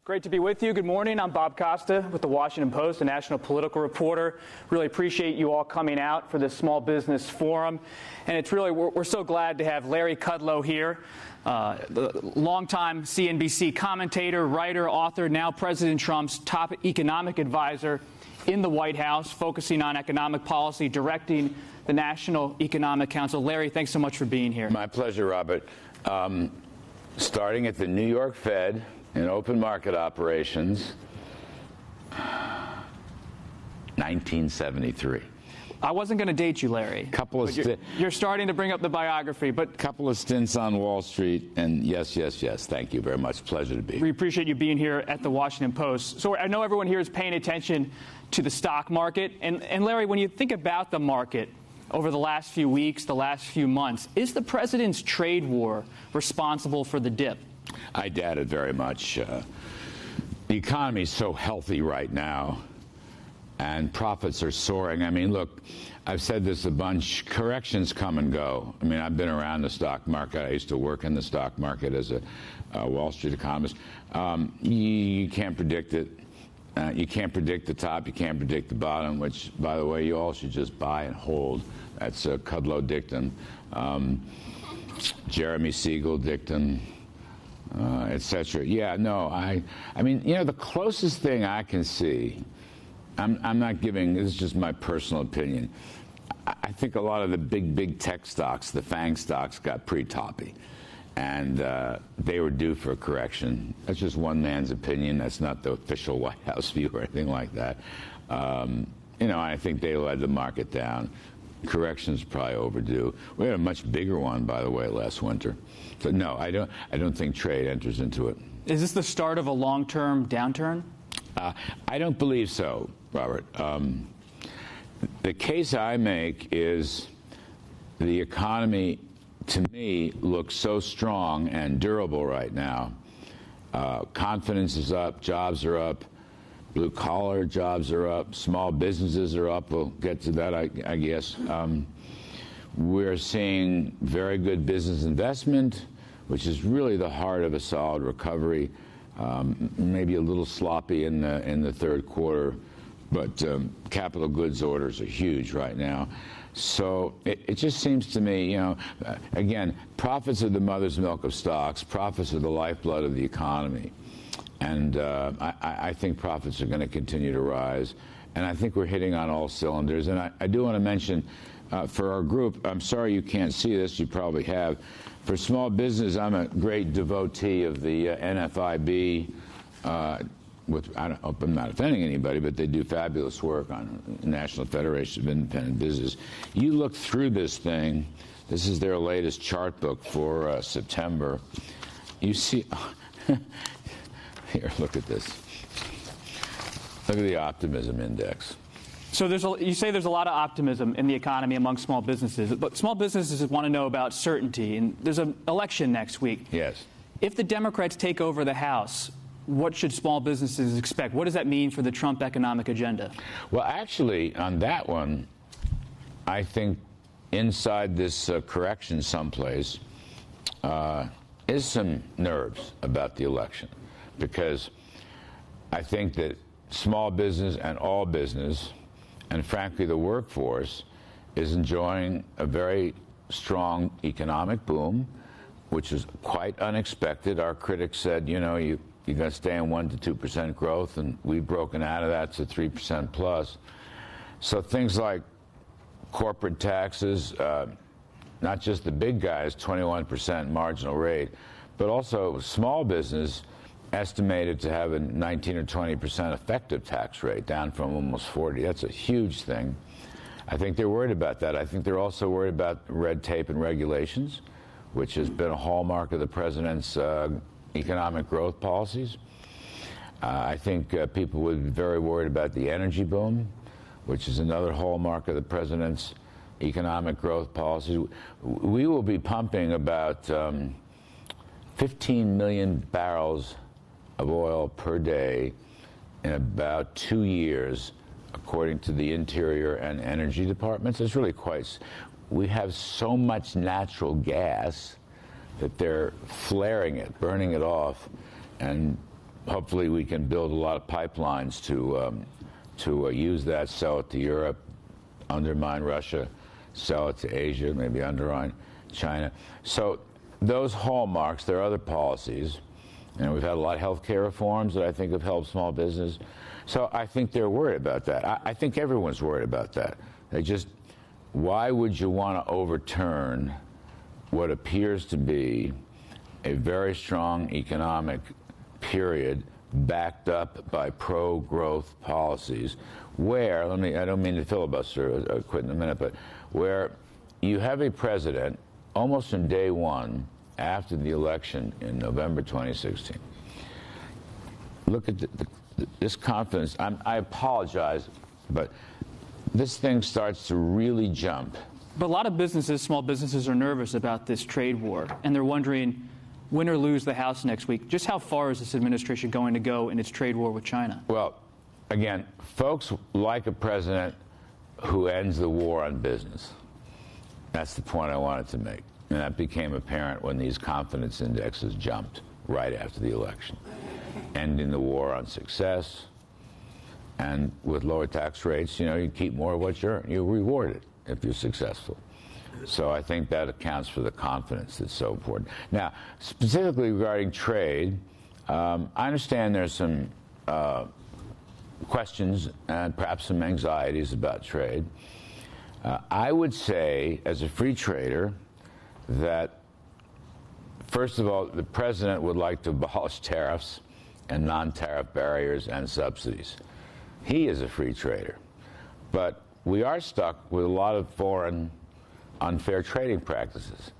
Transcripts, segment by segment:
Great to be with you. Good morning. I'm Bob Costa with the Washington Post, a national political reporter. Really appreciate you all coming out for this small business forum. And it's really, we're so glad to have Larry Kudlow here, the longtime CNBC commentator, writer, author, now President Trump's top economic advisor in the White House, focusing on economic policy, directing the National Economic Council. Larry, thanks so much for being here. My pleasure, Robert. Starting at the New York Fed, in open market operations, 1973. I wasn't going to date you, Larry. You're starting to bring up the biography, but couple of stints on Wall Street, and yes. Thank you very much. Pleasure to be here. We appreciate you being here at the Washington Post. So I know everyone here is paying attention to the stock market, and Larry, when you think about the market over the last few weeks, the last few months, is the president's trade war responsible for the dip? I doubt it very much. The economy is so healthy right now, and profits are soaring. I mean, look, I've said this a bunch. Corrections come and go. I mean, I've been around the stock market. I used to work in the stock market as a Wall Street economist. You can't predict it. You can't predict the top. You can't predict the bottom, which, by the way, you all should just buy and hold. That's a Kudlow dictum. Jeremy Siegel dictum. Etc. Yeah, no, I mean, you know, the closest thing I can see, I'm not giving, this is just my personal opinion. I think a lot of the big tech stocks, the FANG stocks, got pretty toppy. And they were due for a correction. That's just one man's opinion. That's not the official White House view or anything like that. You know, I think they led the market down. Correction's probably overdue. We had a much bigger one, by the way, last winter. So no, I don't think trade enters into it. Is this the start of a long-term downturn? I don't believe so, Robert. The case I make is the economy, to me, looks so strong and durable right now. Confidence is up, jobs are up, blue-collar jobs are up, small businesses are up. We'll get to that, I guess. We're seeing very good business investment, which is really the heart of a solid recovery. Maybe a little sloppy in the third quarter, but capital goods orders are huge right now. So it just seems to me, you know, again, profits are the mother's milk of stocks. Profits are the lifeblood of the economy. And I think profits are going to continue to rise. And I think we're hitting on all cylinders. And I do want to mention, for our group, I'm sorry you can't see this, you probably have. For small business, I'm a great devotee of the NFIB. I'm not offending anybody, but they do fabulous work on the National Federation of Independent Business. You look through this thing. This is their latest chart book for September. You see... Here, look at this. Look at the optimism index. So you say there's a lot of optimism in the economy among small businesses, but small businesses want to know about certainty, and there's an election next week. Yes. If the Democrats take over the House, what should small businesses expect? What does that mean for the Trump economic agenda? Well, actually, on that one, I think inside this correction someplace is some nerves about the election. Because I think that small business and all business, and frankly the workforce, is enjoying a very strong economic boom, which is quite unexpected. Our critics said, you know, you're going to stay in 1% to 2% growth, and we've broken out of that to 3% plus. So things like corporate taxes, not just the big guys, 21% marginal rate, but also small business, estimated to have a 19 or 20% effective tax rate, down from almost 40. That's a huge thing. I think they're worried about that. I think they're also worried about red tape and regulations, which has been a hallmark of the president's economic growth policies. I think people would be very worried about the energy boom, which is another hallmark of the president's economic growth policies. We will be pumping about 15 million barrels of oil per day in about 2 years, according to the Interior and Energy Departments. It's really quite... We have so much natural gas that they're flaring it, burning it off, and hopefully we can build a lot of pipelines to use that, sell it to Europe, undermine Russia, sell it to Asia, maybe undermine China. So those hallmarks, there are other policies. And we've had a lot of healthcare reforms that I think have helped small business. So I think they're worried about that. I think everyone's worried about that. They just, why would you want to overturn what appears to be a very strong economic period backed up by pro-growth policies where, I don't mean to filibuster, I'll quit in a minute, but where you have a president almost from day one after the election in November 2016. Look at this confidence. I apologize, but this thing starts to really jump. But a lot of businesses, small businesses, are nervous about this trade war, and they're wondering, win or lose the House next week, just how far is this administration going to go in its trade war with China? Well, again, folks like a president who ends the war on business. That's the point I wanted to make. And that became apparent when these confidence indexes jumped right after the election, ending the war on success. And with lower tax rates, you keep more of what you earn. You reward it if you're successful. So I think that accounts for the confidence that's so important. Now, specifically regarding trade, I understand there's some questions and perhaps some anxieties about trade. I would say, as a free trader, that, first of all, the president would like to abolish tariffs and non-tariff barriers and subsidies. He is a free trader. But we are stuck with a lot of foreign unfair trading practices,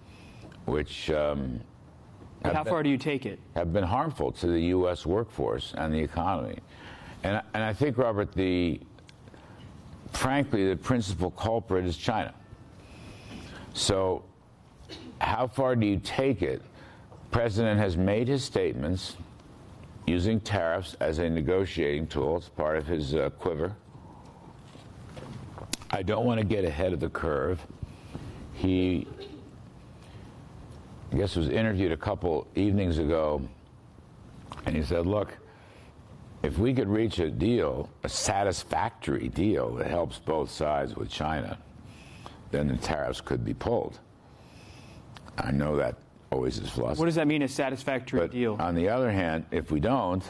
which how far do you take it? Have been harmful to the U.S. workforce and the economy. And I think, Robert, frankly, the principal culprit is China. So how far do you take it? The president has made his statements using tariffs as a negotiating tool. It's part of his quiver. I don't want to get ahead of the curve. He, I guess, was interviewed a couple evenings ago, and he said, look, if we could reach a deal, a satisfactory deal that helps both sides with China, then the tariffs could be pulled. I know that always is philosophy. What does that mean, a satisfactory deal? On the other hand, if we don't,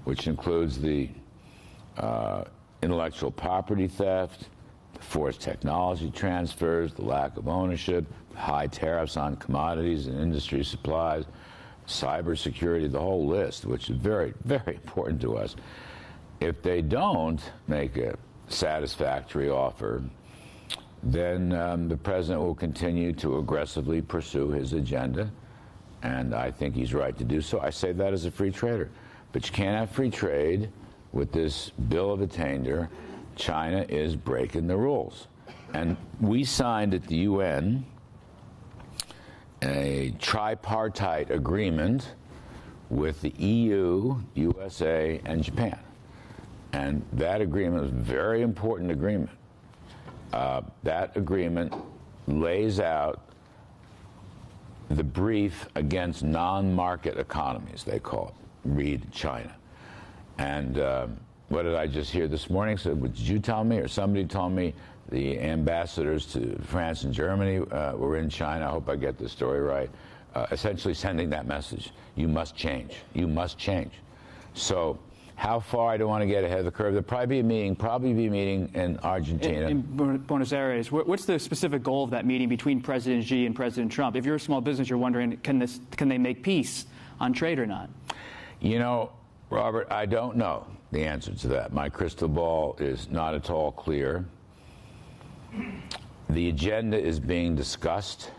which includes the intellectual property theft, the forced technology transfers, the lack of ownership, high tariffs on commodities and industry supplies, cybersecurity, the whole list, which is very, very important to us. If they don't make a satisfactory offer, then the president will continue to aggressively pursue his agenda, and I think he's right to do so. I say that as a free trader. But you can't have free trade with this bill of attainder. China is breaking the rules. And we signed at the UN a tripartite agreement with the EU, USA, and Japan. And that agreement was a very important agreement. That agreement lays out the brief against non-market economies, they call it. Read China. And what did I just hear this morning? So, did you tell me, or somebody told me, the ambassadors to France and Germany were in China? I hope I get the story right. Essentially sending that message. You must change. You must change. So how far? I don't want to get ahead of the curve. There'll probably be a meeting in Argentina. In Buenos Aires. What's the specific goal of that meeting between President Xi and President Trump? If you're a small business, you're wondering, can they make peace on trade or not? Robert, I don't know the answer to that. My crystal ball is not at all clear. The agenda is being discussed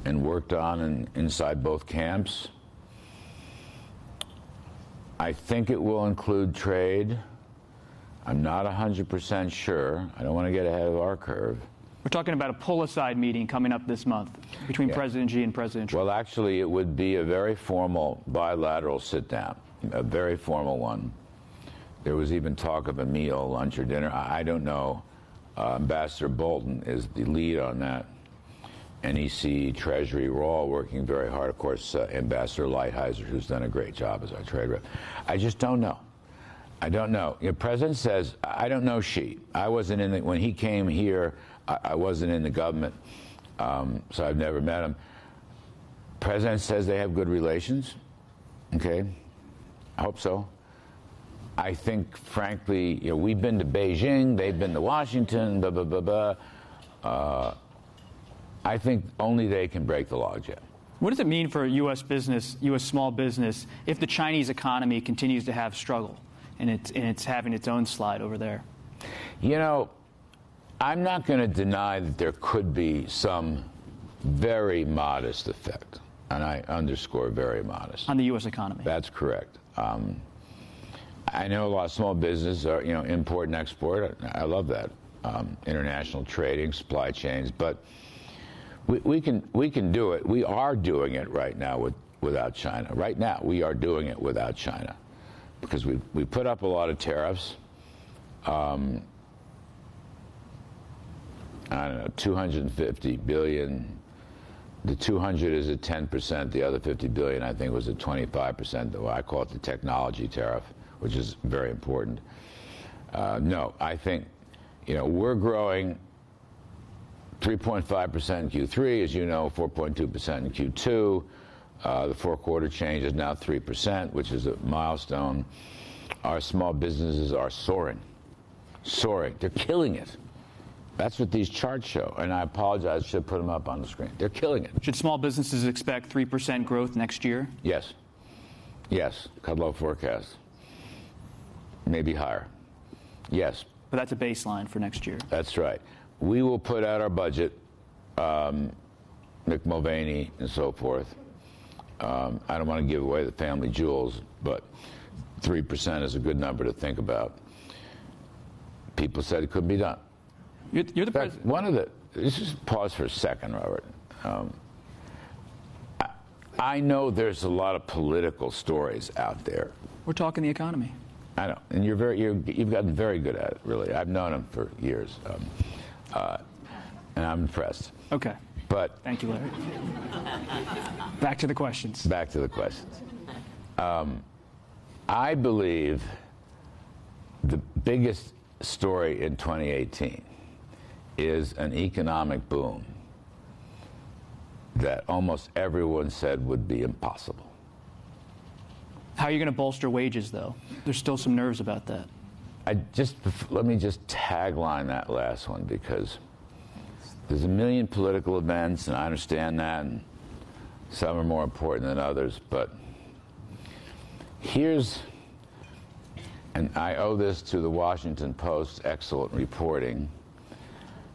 and worked on inside both camps. I think it will include trade. I'm not 100% sure. I don't want to get ahead of our curve. We're talking about a pull-aside meeting coming up this month between President Xi and President Trump. Well, actually, it would be a very formal bilateral sit-down, a very formal one. There was even talk of a meal, lunch, or dinner. I don't know. Ambassador Bolton is the lead on that. NEC, Treasury, we're all working very hard. Of course, Ambassador Lighthizer, who's done a great job as our trade rep. I just don't know. I don't know. The president says, I don't know Xi. I wasn't in the, when he came here, I wasn't in the government, so I've never met him. President says they have good relations. Okay, I hope so. I think, frankly, we've been to Beijing, they've been to Washington, blah, blah, blah, blah. I think only they can break the logjam. What does it mean for U.S. business, U.S. small business, if the Chinese economy continues to have struggle and it's having its own slide over there? I'm not going to deny that there could be some very modest effect, and I underscore very modest. On the U.S. economy. That's correct. I know a lot of small businesses are, import and export. I love that. International trading, supply chains, but we can do it. We are doing it right now without China. Right now, we are doing it without China because we put up a lot of tariffs. I don't know, 250 billion. The 200 is at 10%. The other 50 billion, I think, was at 25%. Though I call it the technology tariff, which is very important. No, I think, we're growing 3.5% in Q3, as you know, 4.2% in Q2. The four-quarter change is now 3%, which is a milestone. Our small businesses are soaring. Soaring. They're killing it. That's what these charts show. And I apologize, I should put them up on the screen. They're killing it. Should small businesses expect 3% growth next year? Yes. Yes. Kudlow forecast. Maybe higher. Yes. But that's a baseline for next year. That's right. We will put out our budget, Mick Mulvaney and so forth. I don't want to give away the family jewels, but 3% is a good number to think about. People said it couldn't be done. You're the president. Let's just pause for a second, Robert. I know there's a lot of political stories out there. We're talking the economy. I know, and you've gotten very good at it, really. I've known him for years, and I'm impressed. Okay. But thank you, Larry. Back to the questions. Back to the questions. I believe the biggest story in 2018 is an economic boom that almost everyone said would be impossible. How are you going to bolster wages, though? There's still some nerves about that. Let me just tagline that last one, because there's a million political events, and I understand that, and some are more important than others, but and I owe this to the Washington Post's excellent reporting,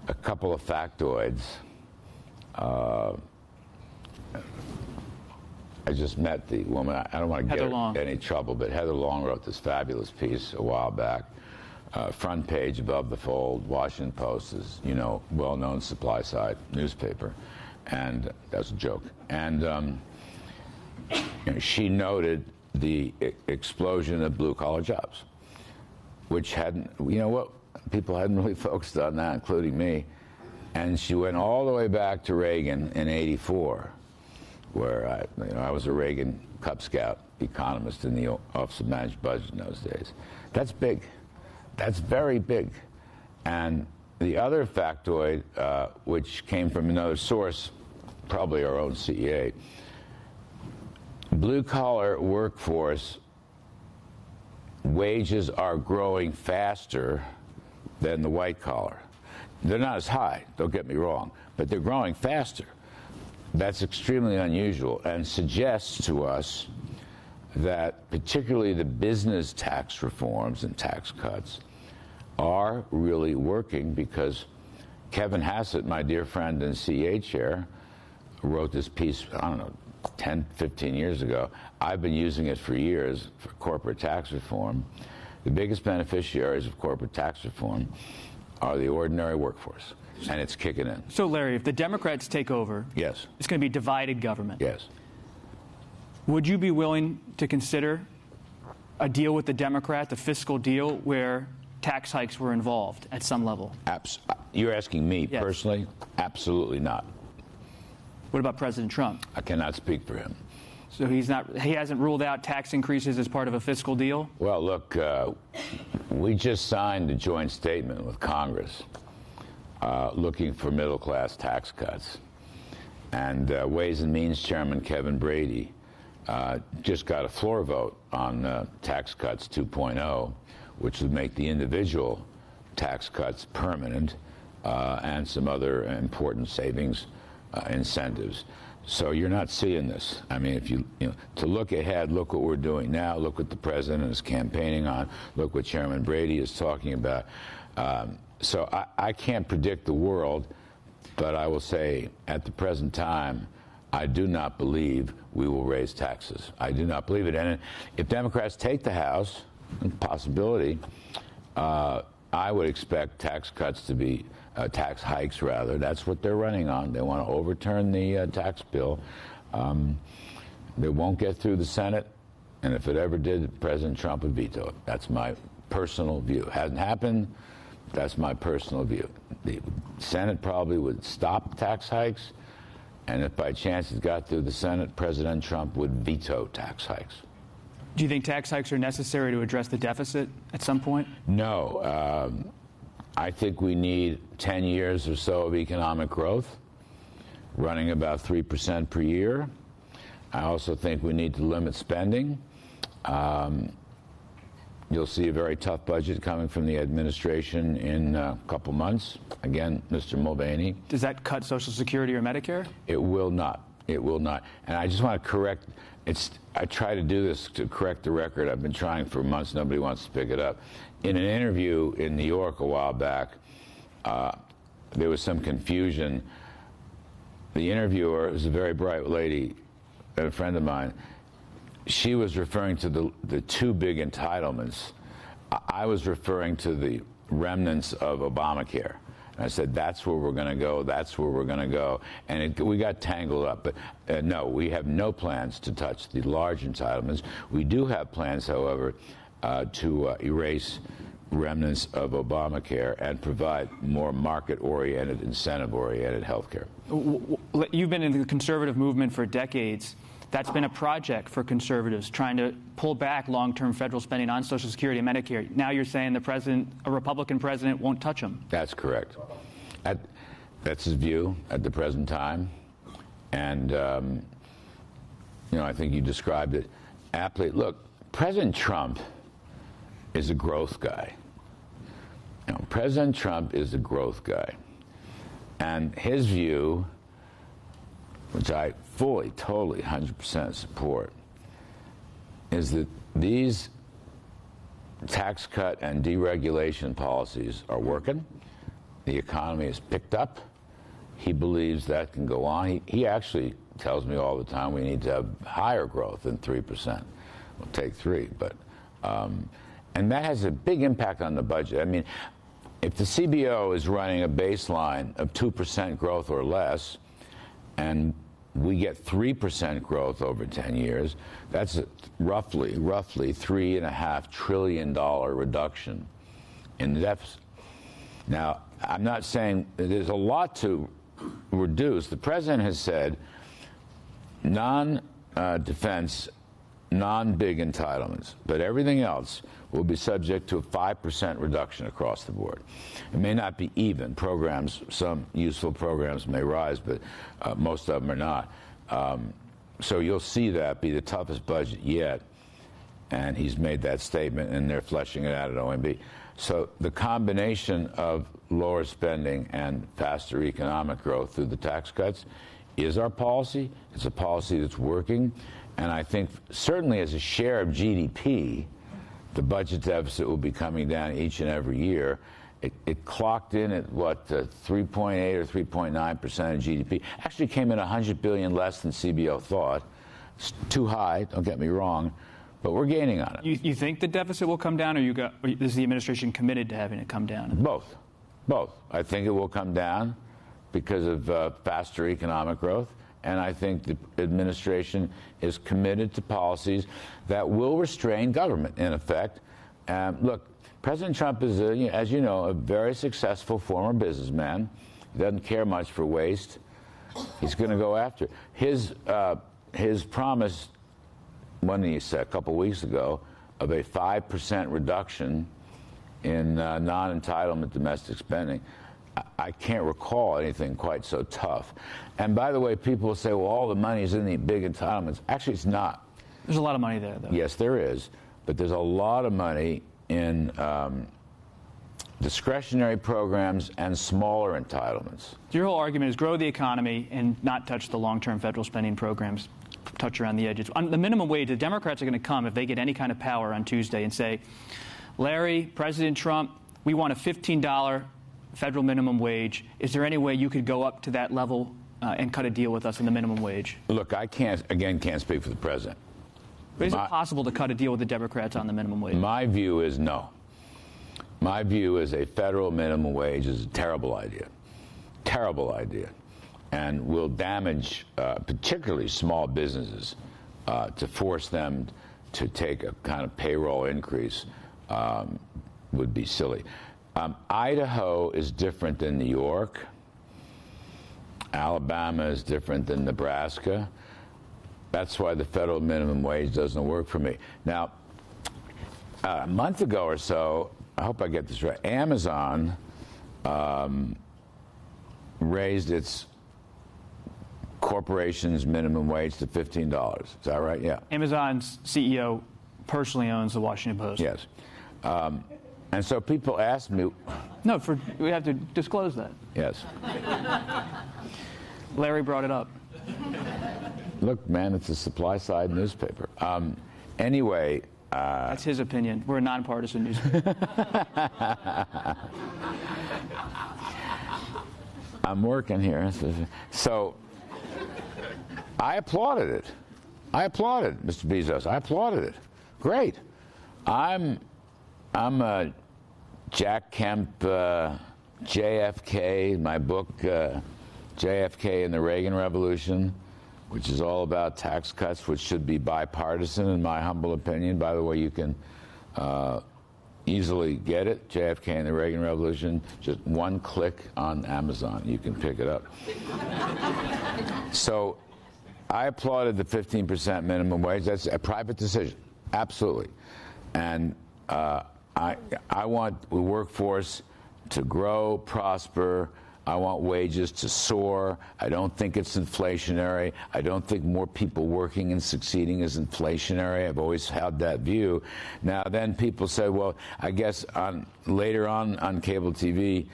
a couple of factoids. I just met the woman. I don't want to get her any trouble, but Heather Long wrote this fabulous piece a while back. Front page above the fold. Washington Post is, well-known supply-side newspaper, and that's a joke. And she noted the explosion of blue-collar jobs, which people hadn't really focused on that, including me. And she went all the way back to Reagan in '84, where I was a Reagan Cub Scout economist in the Office of Managed Budget in those days. That's big. That's very big. And the other factoid, which came from another source, probably our own CEA, blue-collar workforce wages are growing faster than the white-collar. They're not as high, don't get me wrong, but they're growing faster. That's extremely unusual and suggests to us that particularly the business tax reforms and tax cuts are really working, because Kevin Hassett, my dear friend and CEA chair, wrote this piece, I don't know, 10, 15 years ago. I've been using it for years for corporate tax reform. The biggest beneficiaries of corporate tax reform are the ordinary workforce, and it's kicking in. So, Larry, if the Democrats take over, yes, it's going to be divided government. Yes. Would you be willing to consider a deal with the Democrats, a fiscal deal where tax hikes were involved at some level? You're asking me personally? Absolutely not. What about President Trump? I cannot speak for him. So he hasn't ruled out tax increases as part of a fiscal deal? Well, look, we just signed a joint statement with Congress looking for middle-class tax cuts. And Ways and Means Chairman Kevin Brady just got a floor vote on Tax Cuts 2.0, which would make the individual tax cuts permanent and some other important savings incentives. So you're not seeing this. I mean, if you know, to look ahead, look what we're doing now, look what the president is campaigning on, look what Chairman Brady is talking about. So I can't predict the world, but I will say at the present time, I do not believe we will raise taxes. I do not believe it. And if Democrats take the House, possibility, I would expect tax cuts to be tax hikes, rather. That's what they're running on. They want to overturn the tax bill. They won't get through the Senate, and if it ever did, President Trump would veto it. That's my personal view. It hasn't happened. That's my personal view. The Senate probably would stop tax hikes, and if by chance it got through the Senate, President Trump would veto tax hikes. Do you think tax hikes are necessary to address the deficit at some point? No. I think we need 10 years or so of economic growth, running about 3% per year. I also think we need to limit spending. You'll see a very tough budget coming from the administration in a couple months. Again, Mr. Mulvaney. Does that cut Social Security or Medicare? It will not. It will not. And I just want to correct. I try to do this to correct the record. I've been trying for months. Nobody wants to pick it up. In an interview in New York a while back, there was some confusion. The interviewer was a very bright lady, a friend of mine. She was referring to the two big entitlements. I was referring to the remnants of Obamacare. And I said, that's where we're going to go, that's where we're going to go. And we got tangled up. But no, we have no plans to touch the large entitlements. We do have plans, however, to erase remnants of Obamacare and provide more market-oriented, incentive-oriented health care. You've been in the conservative movement for decades. That's been a project for conservatives, trying to pull back long-term federal spending on Social Security and Medicare. Now you're saying a Republican president, won't touch them. That's correct. That's his view at the present time. And, I think you described it aptly. Look, President Trump is a growth guy. President Trump is a growth guy. And his view, which I fully, totally, 100% support, is that these tax cut and deregulation policies are working. The economy is picked up. He believes that can go on. He actually tells me all the time we need to have higher growth than 3%. We'll take 3, but and that has a big impact on the budget. I mean, if the CBO is running a baseline of 2% growth or less, and we get 3% growth over 10 years, that's a roughly $3.5 trillion reduction in the deficit. Now, I'm not saying there's a lot to reduce. The president has said non-defense, non-big entitlements, but everything else will be subject to a 5% reduction across the board. It may not be even. Programs, some useful programs may rise, but most of them are not. So you'll see that be the toughest budget yet, and he's made that statement, and they're fleshing it out at OMB. So the combination of lower spending and faster economic growth through the tax cuts is our policy. It's a policy that's working, and I think certainly as a share of GDP, the budget deficit will be coming down each and every year. It clocked in at, 3.8 or 3.9% of GDP. Actually came in $100 billion less than CBO thought. It's too high, don't get me wrong, but we're gaining on it. You think the deficit will come down, or is the administration committed to having it come down? Both. I think it will come down because of faster economic growth. And I think the administration is committed to policies that will restrain government, in effect. Look, President Trump is, as you know, a very successful former businessman. He doesn't care much for waste. He's going to go after it. His promise, when he said a couple weeks ago, of a 5% reduction in non-entitlement domestic spending, I can't recall anything quite so tough. And by the way, people will say, well, all the money is in the big entitlements. Actually, it's not. There's a lot of money there, though. Yes, there is. But there's a lot of money in discretionary programs and smaller entitlements. Your whole argument is grow the economy and not touch the long-term federal spending programs, touch around the edges. On the minimum wage, the Democrats are going to come, if they get any kind of power on Tuesday, and say, Larry, President Trump, we want a $15 federal minimum wage. Is there any way you could go up to that level and cut a deal with us in the minimum wage? Look, I can't speak for the president. But is it possible to cut a deal with the Democrats on the minimum wage? My view is no. My view is a federal minimum wage is a terrible idea. Terrible idea. And will damage particularly small businesses to force them to take a kind of payroll increase would be silly. Idaho is different than New York. Alabama is different than Nebraska. That's why the federal minimum wage doesn't work for me. Now, a month ago or so, I hope I get this right, Amazon raised its corporation's minimum wage to $15. Is that right? Yeah. Amazon's CEO personally owns the Washington Post. Yes. And so people ask me... No, we have to disclose that. Yes. Larry brought it up. Look, man, it's a supply-side newspaper. Anyway... That's his opinion. We're a nonpartisan newspaper. I'm working here. So I applauded it. I applauded Mr. Bezos. I applauded it. Great. I'm a Jack Kemp, JFK, my book, JFK and the Reagan Revolution, which is all about tax cuts, which should be bipartisan, in my humble opinion. By the way, you can easily get it, JFK and the Reagan Revolution. Just one click on Amazon, you can pick it up. So I applauded the 15% minimum wage. That's a private decision, absolutely. And I want the workforce to grow, prosper. I want wages to soar. I don't think it's inflationary. I don't think more people working and succeeding is inflationary. I've always had that view. Now, then people say, well, I guess later on cable TV,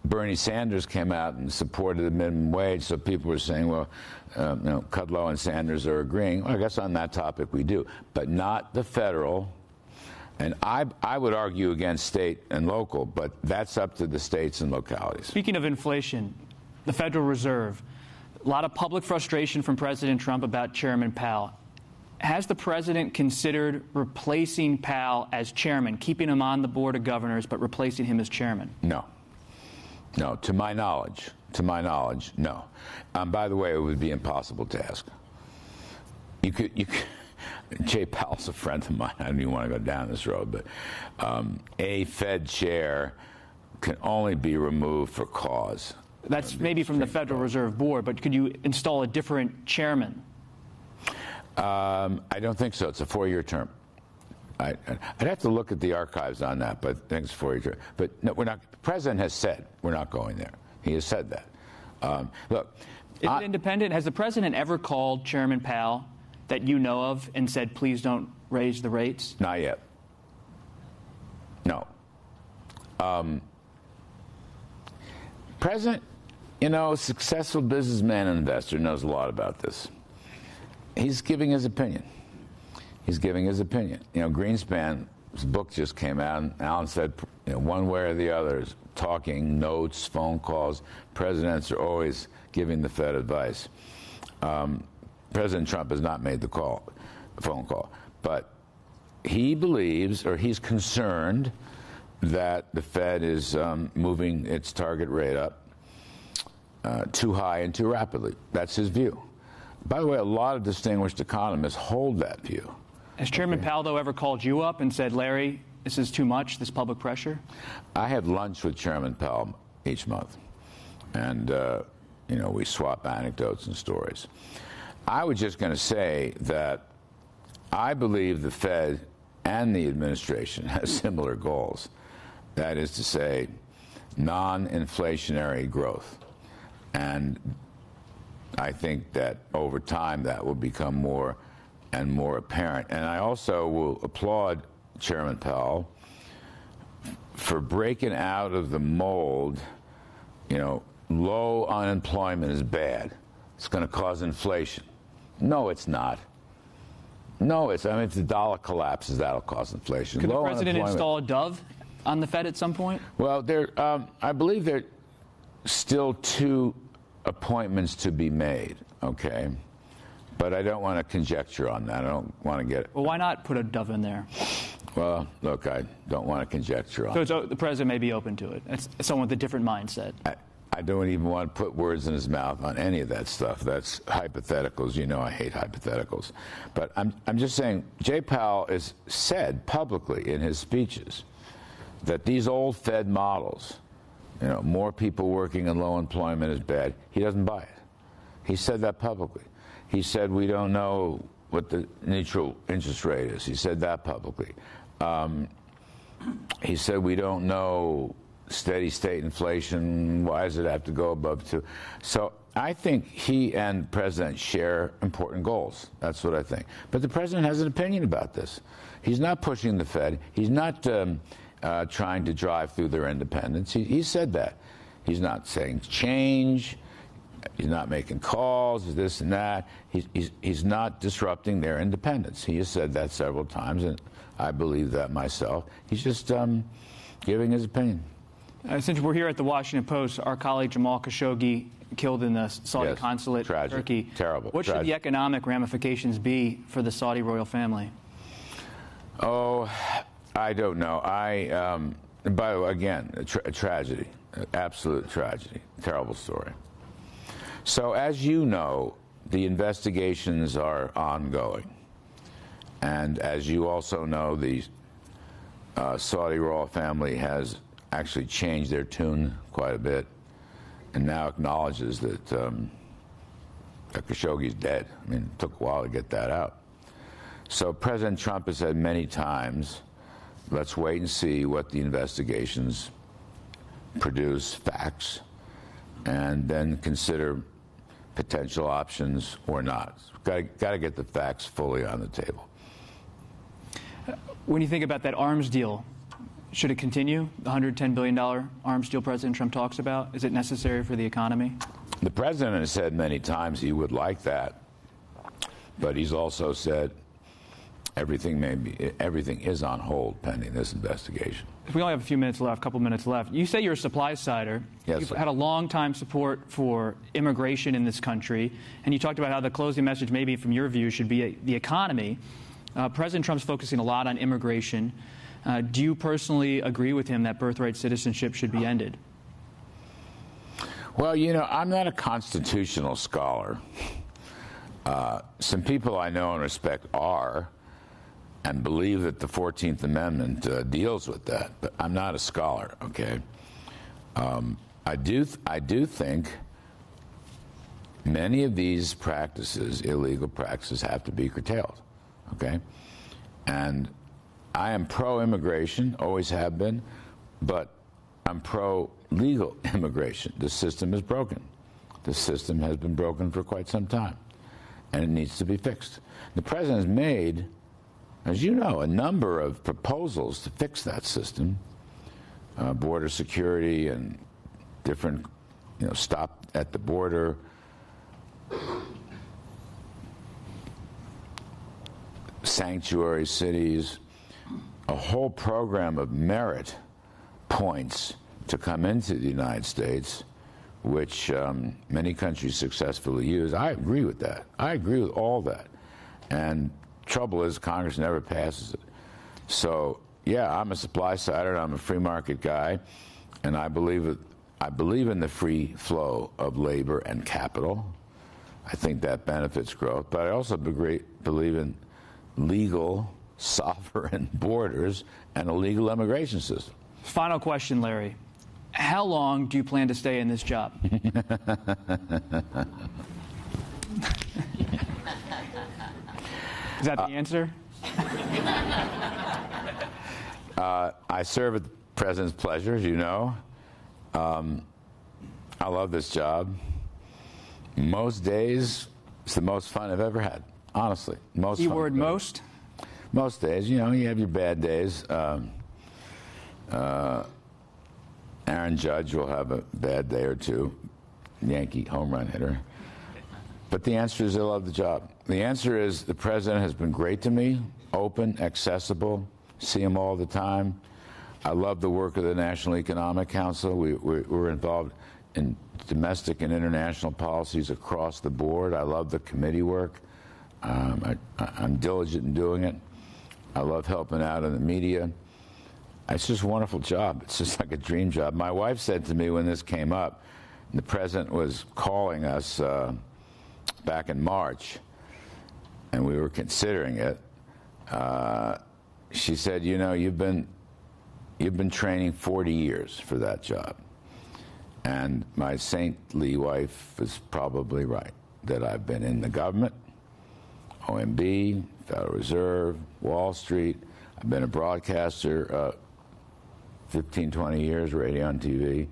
Bernie Sanders came out and supported the minimum wage, so people were saying, well, Kudlow and Sanders are agreeing. Well, I guess on that topic we do, but not the federal. And I would argue against state and local, but that's up to the states and localities. Speaking of inflation, the Federal Reserve, a lot of public frustration from President Trump about Chairman Powell. Has the president considered replacing Powell as chairman, keeping him on the board of governors, but replacing him as chairman? No. No, to my knowledge, no. By the way, it would be impossible to ask. You could. Jay Powell's a friend of mine. I don't even want to go down this road, but a Fed chair can only be removed for cause. That's maybe from the Federal Reserve Board, but could you install a different chairman? I don't think so. It's a 4-year term. I'd have to look at the archives on that, but I think it's 4-year term. But no, we're not. The president has said we're not going there. He has said that. Look, is it independent? Has the president ever called Chairman Powell that you know of and said, please don't raise the rates? Not yet. No. President, successful businessman and investor, knows a lot about this. He's giving his opinion. Greenspan's book just came out, and Alan said, one way or the other, talking, notes, phone calls. Presidents are always giving the Fed advice. President Trump has not made the phone call, but he believes, or he's concerned, that the Fed is moving its target rate up too high and too rapidly. That's his view. By the way, a lot of distinguished economists hold that view. Has Chairman Powell, though, ever called you up and said, Larry, this is too much, this public pressure? I have lunch with Chairman Powell each month, and we swap anecdotes and stories. I was just going to say that I believe the Fed and the administration has similar goals. That is to say, non-inflationary growth. And I think that over time that will become more and more apparent. And I also will applaud Chairman Powell for breaking out of the mold. Low unemployment is bad. It's going to cause inflation. No, it's not. No, if the dollar collapses, that'll cause inflation. Could the president install a dove on the Fed at some point? Well, I believe there are still 2 appointments to be made, okay? But I don't want to conjecture on that. I don't want to get... Well, why not put a dove in there? Well, look, I don't want to conjecture on So the president may be open to it. It's someone with a different mindset. I don't even want to put words in his mouth on any of that stuff. That's hypotheticals. I hate hypotheticals. But I'm just saying, Jay Powell has said publicly in his speeches that these old Fed models, more people working in low employment is bad. He doesn't buy it. He said that publicly. He said we don't know what the neutral interest rate is. He said that publicly. He said we don't know steady state inflation. Why does it have to go above 2? So I think he and the president share important goals. That's what I think. But the president has an opinion about this. He's not pushing the Fed. He's not trying to drive through their independence. He said that. He's not saying change. He's not making calls, this and that. He's not disrupting their independence. He has said that several times, and I believe that myself. He's just giving his opinion. Since we're here at the Washington Post, our colleague Jamal Khashoggi killed in the Saudi consulate in Turkey. Terrible. What should the economic ramifications be for the Saudi royal family? Oh, I don't know. By the way, again, a tragedy, absolute tragedy, terrible story. So as you know, the investigations are ongoing. And as you also know, the Saudi royal family has actually changed their tune quite a bit and now acknowledges that Khashoggi's dead. It took a while to get that out. So President Trump has said many times, let's wait and see what the investigations produce, facts, and then consider potential options or not. Got to get the facts fully on the table. When you think about that arms deal, should it continue, the $110 billion arms deal President Trump talks about? Is it necessary for the economy? The president has said many times he would like that, but he's also said everything is on hold pending this investigation. We only have a few minutes left, a couple minutes left. You say you're a supply-sider. Yes, You've sir. had a long-time support for immigration in this country, and you talked about how the closing message, maybe from your view, should be the economy. President Trump's focusing a lot on immigration. Do you personally agree with him that birthright citizenship should be ended? Well, I'm not a constitutional scholar. Some people I know and respect are, and believe that the 14th Amendment deals with that, but I'm not a scholar, okay? I do think many of these practices, illegal practices, have to be curtailed, okay? And I am pro-immigration, always have been, but I'm pro-legal immigration. The system is broken. The system has been broken for quite some time, and it needs to be fixed. The president has made, as you know, a number of proposals to fix that system, border security and different, stop at the border, sanctuary cities, a whole program of merit points to come into the United States, which many countries successfully use. I agree with that. I agree with all that. And trouble is Congress never passes it. So, yeah, I'm a supply-sider, and I'm a free market guy, and I believe in the free flow of labor and capital. I think that benefits growth, but I also believe in legal, sovereign borders and a legal immigration system. Final question, Larry. How long do you plan to stay in this job? Is that the answer? I serve at the president's pleasure, as you know. I love this job. Most days, it's the most fun I've ever had. Honestly, most. Keyword most. Most days, you have your bad days. Aaron Judge will have a bad day or two, Yankee home run hitter. But the answer is I love the job. The answer is the president has been great to me, open, accessible, see him all the time. I love the work of the National Economic Council. We're involved in domestic and international policies across the board. I love the committee work. I'm diligent in doing it. I love helping out in the media. It's just a wonderful job. It's just like a dream job. My wife said to me when this came up, and the president was calling us back in March, and we were considering it, she said, you've been training 40 years for that job. And my saintly wife was probably right, that I've been in the government, OMB, Federal Reserve, Wall Street. I've been a broadcaster 15, 20 years, radio and TV.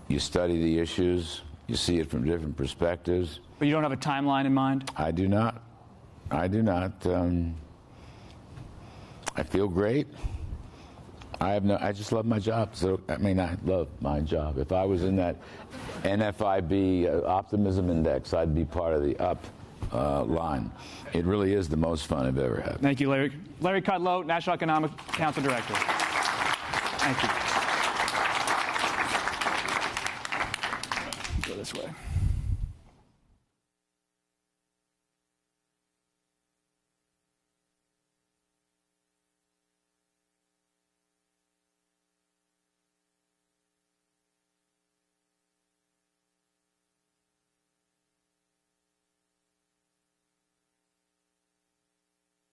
You study the issues, you see it from different perspectives. But you don't have a timeline in mind? I do not. I feel great. I just love my job. So, I love my job. If I was in that NFIB optimism index, I'd be part of the up line. It really is the most fun I've ever had. Thank you, Larry. Larry Kudlow, National Economic Council Director. Thank you. Go this way.